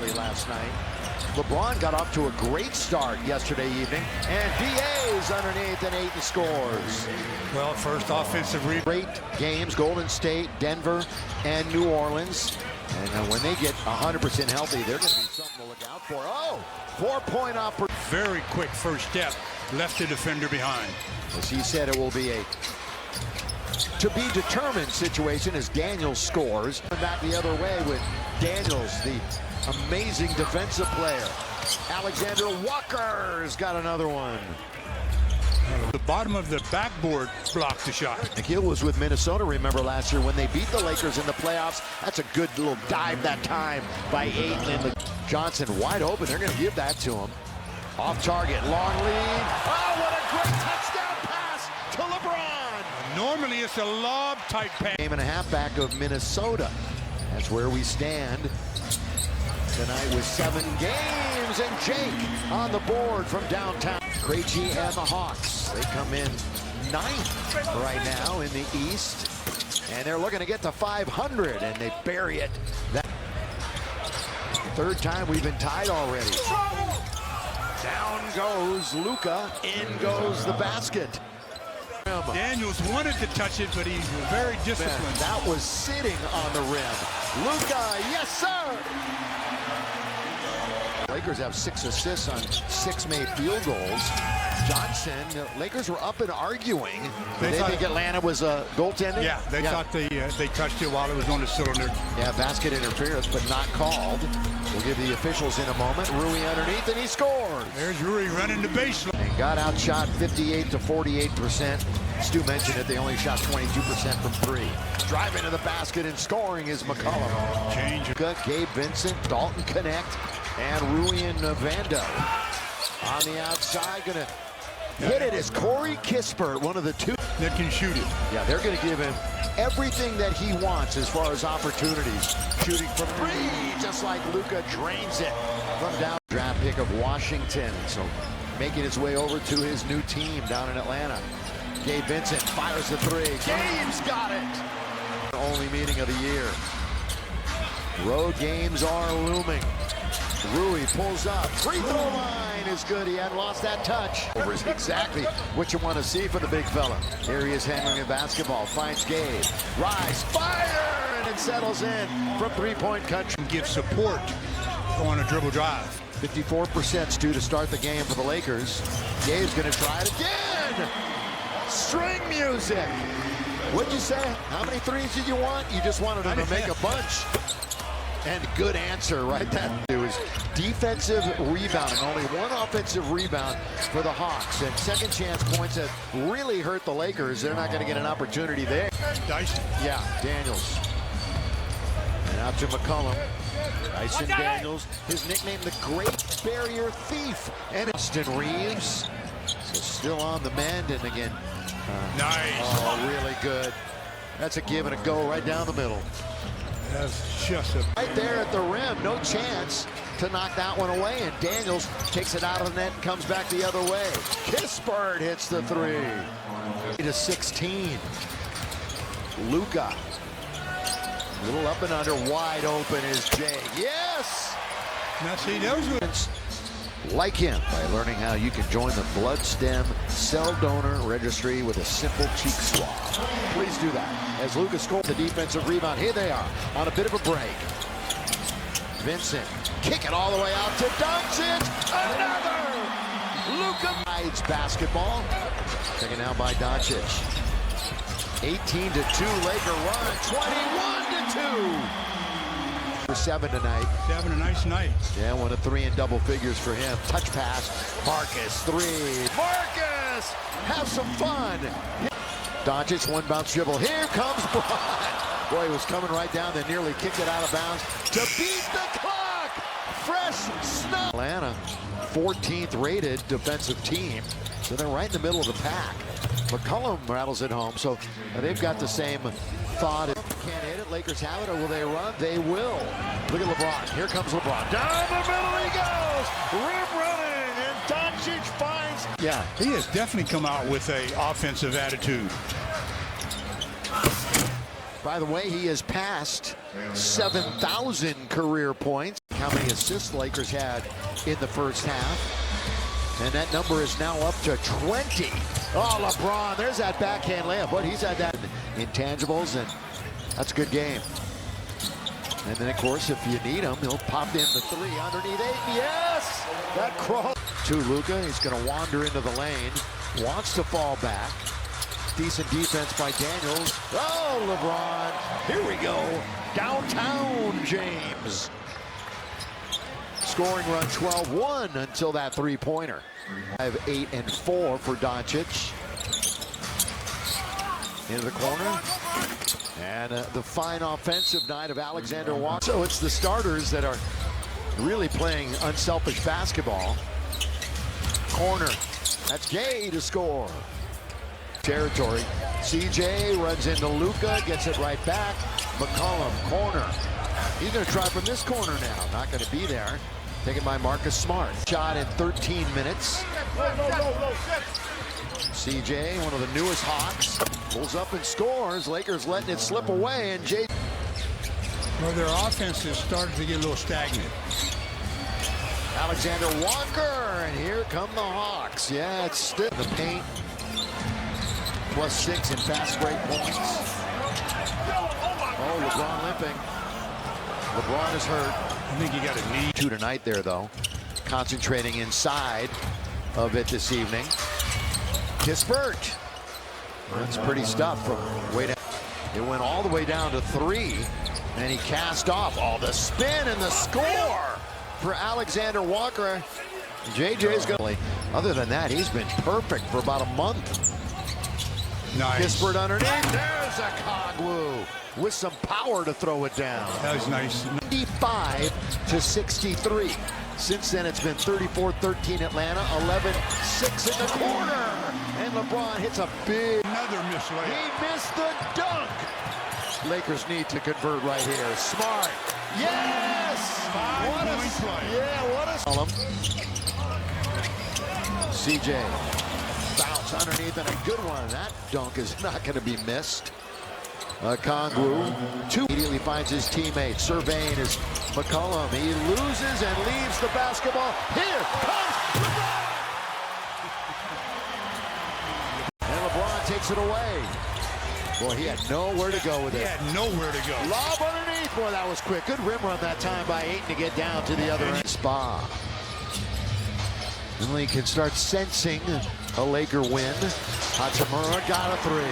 quietly last night. LeBron got off to a great start yesterday evening, and DA's underneath and Ayton scores. Well, first offensive rebound. Great games, Golden State, Denver, and New Orleans. And when they get 100% healthy, they're going to be something to look out for. Oh, 4-point opportunity. Very quick first step, left the defender behind. As he said, it will be a to-be-determined situation as Daniels scores. Back the other way with Daniels, the amazing defensive player. Alexander Walker's got another one. The bottom of the backboard blocked the shot. McHale was with Minnesota, remember, last year when they beat the Lakers in the playoffs. That's a good little dive that time by Ayton. Johnson wide open. They're going to give that to him. Off target, long lead. Oh, what a great touchdown pass to LeBron. Normally it's a lob-type pass. Game and a half back of Minnesota. That's where we stand tonight with 7 games, and Jake on the board from downtown. Krejci and the Hawks, they come in 9th right now in the East, and they're looking to get to 500, and they bury it. That 3rd time we've been tied already. Down goes Luka, in goes the basket. Daniels wanted to touch it, but he's very disciplined. That was sitting on the rim. Luka, yes sir! Lakers have 6 assists on 6 made field goals. Johnson, the Lakers were up and arguing. They think Atlanta was a goaltender? Yeah, they thought they touched it while it was on the cylinder. Yeah, basket interference, but not called. We'll give the officials in a moment. Rui underneath, and he scores. There's Rui running the baseline. And got outshot 58 to 48%. Stu mentioned it, they only shot 22% from 3. Driving to the basket and scoring is McCollum. Change. Gabe Vincent, Dalton Connect, and Ruian Vando. On the outside, gonna hit it is Corey Kispert, one of the 2 that can shoot it. Yeah, they're gonna give him everything that he wants as far as opportunities. Shooting from 3, just like Luka drains it from down. Draft pick of Washington, so making his way over to his new team down in Atlanta. Gabe Vincent fires the 3. Gabe's got it! Only meeting of the year. Road games are looming. Rui pulls up. Free throw line is good. He hadn't lost that touch. Over is exactly what you want to see for the big fella. Here he is handling the basketball. Finds Gabe. Rise. Fire! And it settles in from 3-point country. Give support on a dribble drive. 54% due to start the game for the Lakers. Gabe's going to try it again. String music. What'd you say? How many threes did you want? You just wanted him to make a bunch. And good answer right there. It was defensive rebounding. Only 1 offensive rebound for the Hawks. And second chance points have really hurt the Lakers. They're not going to get an opportunity there. Dyson. Yeah, Daniels. And out to McCollum. Dyson Daniels, his nickname, the Great Barrier Thief. And Austin Reeves, so still on the mend. And again, nice. Oh, really good. That's a give and a go right down the middle. That's just a... Right there at the rim, no chance to knock that one away, and Daniels takes it out of the net and comes back the other way. Kispert hits the 3. To 16. Luka. A little up and under, wide open is Jay. Yes! Now see, those were... Like him by learning how you can join the Blood Stem Cell Donor Registry with a simple cheek swab. Please do that. As Luka scores the defensive rebound, here they are on a bit of a break. Vincent, kick it all the way out to Doncic. Another! Luka hides basketball. Taken out by Doncic. 18-2 Laker run. 21-2. 7 tonight. 7, a nice night. Yeah, 1 of 3 in double figures for him. Touch pass. Marcus, 3. Marcus! Have some fun. Doncic, 1 bounce dribble. Here comes Bron. Boy, he was coming right down there, nearly kicked it out of bounds to beat the clock. Fresh snow. Atlanta, 14th rated defensive team. So they're right in the middle of the pack. McCollum rattles it home. So they've got the same thought. Can't hit it. Lakers have it, or will they run? They will. Look at LeBron. Here comes LeBron. Down the middle he goes. Rim running, and Doncic finds. Yeah, he has definitely come out with a offensive attitude. By the way, he has passed 7,000 career points. how many assists the Lakers had in the first half. And that number is now up to 20. Oh, LeBron, there's that backhand layup. But he's had that intangibles, and that's a good game. And then, of course, if you need him, he'll pop in the three underneath 8. Yes! That crawl to Luka. He's going to wander into the lane. Wants to fall back. Decent defense by Daniels. Oh, LeBron. Here we go. Downtown James. Scoring run 12-1 until that three-pointer. 5, 8, and 4 for Doncic. Into the corner. And the fine offensive night of Alexander Walker. So it's the starters that are really playing unselfish basketball. Corner. That's Gay to score. Territory. CJ runs into Luka, gets it right back. McCollum, corner. He's going to try from this corner now. Not going to be there. Taken by Marcus Smart. Shot in 13 minutes. CJ, one of the newest Hawks, pulls up and scores. Lakers letting it slip away, and Jay. Well, their offense has started to get a little stagnant. Alexander Walker, and here come the Hawks. Yeah, it's still the paint. +6 in fast break points. Oh, LeBron limping. LeBron is hurt. I think he got a knee. 2 tonight there, though. Concentrating inside of it this evening. Kispert. That's pretty stuff from way down. It went all the way down to 3, and he cast off. Oh, the spin and the score for Alexander Walker. JJ's going to. Other than that, he's been perfect for about a month. Nice. Kispert underneath. There's a Kongwu with some power to throw it down. That was nice. 55-63. Since then, it's been 34-13 Atlanta, 11-6 in the corner. And LeBron hits a big. Another miss layup. He missed the dunk. Lakers need to convert right here. Smart. Yes! What a play. Yeah, what a CJ. Bounce underneath and a good one. That dunk is not going to be missed. Kongwu 2 immediately finds his teammate. Surveying is McCollum. He loses and leaves the basketball. Here comes LeBron! And LeBron takes it away. Boy, he had nowhere to go with it. He had nowhere to go. Lob underneath. Boy, that was quick. Good rim run that time by Ayton to get down to the other end. Spa. And Lee can start sensing a Laker win. Hachimura got a 3.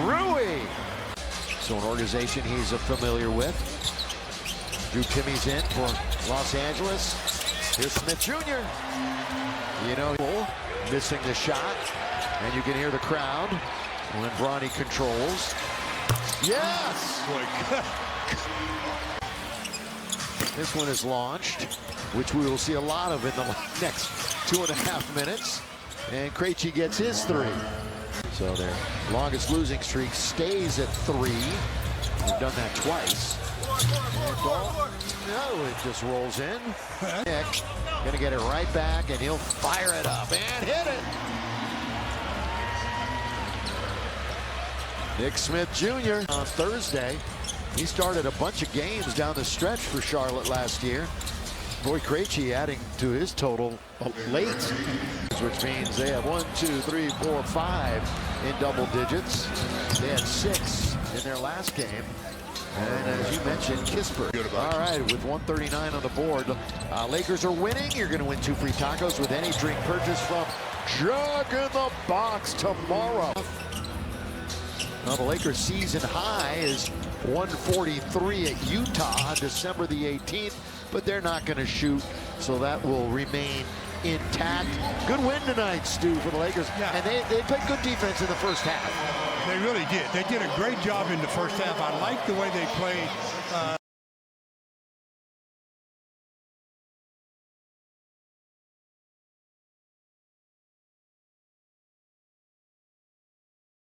Rui. So an organization he's familiar with. Drew Timmy's in for Los Angeles. Here's Smith Jr. You know, missing the shot. And you can hear the crowd when Bronny controls. Yes! This one is launched, which we will see a lot of in the next 2.5 minutes. And Krejci gets his 3. So their longest losing streak stays at 3. We've done that twice. And no, it just rolls in. Nick gonna get it right back, and he'll fire it up and hit it. Nick Smith Jr. on Thursday. He started a bunch of games down the stretch for Charlotte last year. Boy, Krejci adding to his total late, which means they have 1, 2, 3, 4, 5 in double digits. They had 6 in their last game. And as you mentioned, Kispert. All right, with 139 on the board. Lakers are winning. You're going to win 2 free tacos with any drink purchase from Jug in the Box tomorrow. Now the Lakers season high is 143 at Utah on December the 18th, but they're not going to shoot, so that will remain intact. Good win tonight, Stu, for the Lakers. Yeah. And they played good defense in the first half. They really did. They did a great job in the first half. I like the way they played.